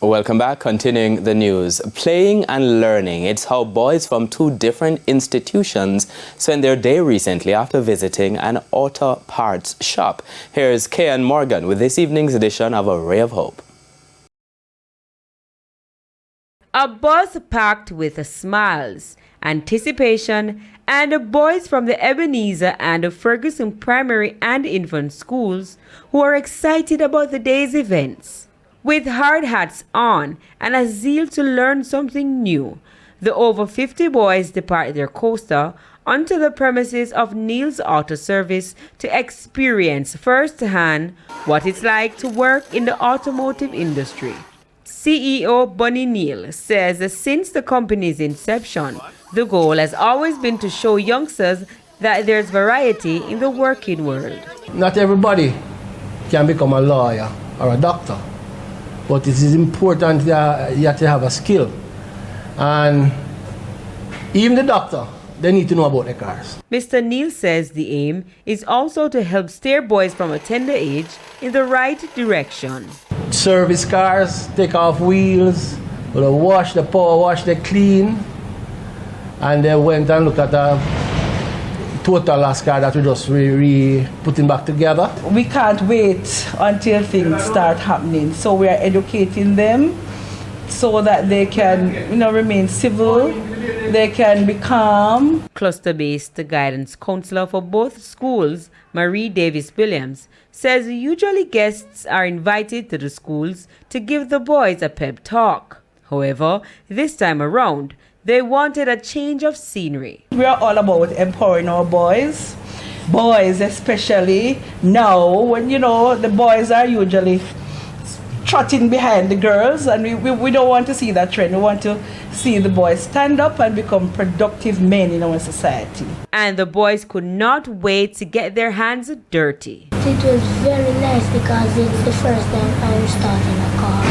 Welcome back. Continuing the news. Playing and learning. It's how boys from two different institutions spent their day recently after visiting an auto parts shop. Here's Kayan Morgan with this evening's edition of A Ray of Hope. A bus packed with smiles, anticipation, and boys from the Ebenezer and Ferguson primary and infant schools who are excited about the day's events. With hard hats on and a zeal to learn something new, the over 50 boys depart their coaster onto the premises of Neil's Auto Service to experience firsthand what it's like to work in the automotive industry. CEO Bunny Neil says that since the company's inception, the goal has always been to show youngsters that there's variety in the working world. Not everybody can become a lawyer or a doctor, but it is important that you have to have a skill. And even the doctor, they need to know about the cars. Mr. Neil says the aim is also to help steer boys from a tender age in the right direction. Service cars, take off wheels, wash the power wash, they clean. And they went and looked at the total last car that we just putting back together. We can't wait until things start happening. So we are educating them so that they can, remain civil, they can be calm. Cluster-based guidance counselor for both schools, Marie Davis Williams, says usually guests are invited to the schools to give the boys a pep talk. However, this time around, they wanted a change of scenery. We are all about empowering our boys especially now when, the boys are usually trotting behind the girls, and we don't want to see that trend. We want to see the boys stand up and become productive men in our society. And the boys could not wait to get their hands dirty. It was very nice because it's the first time I'm starting a car.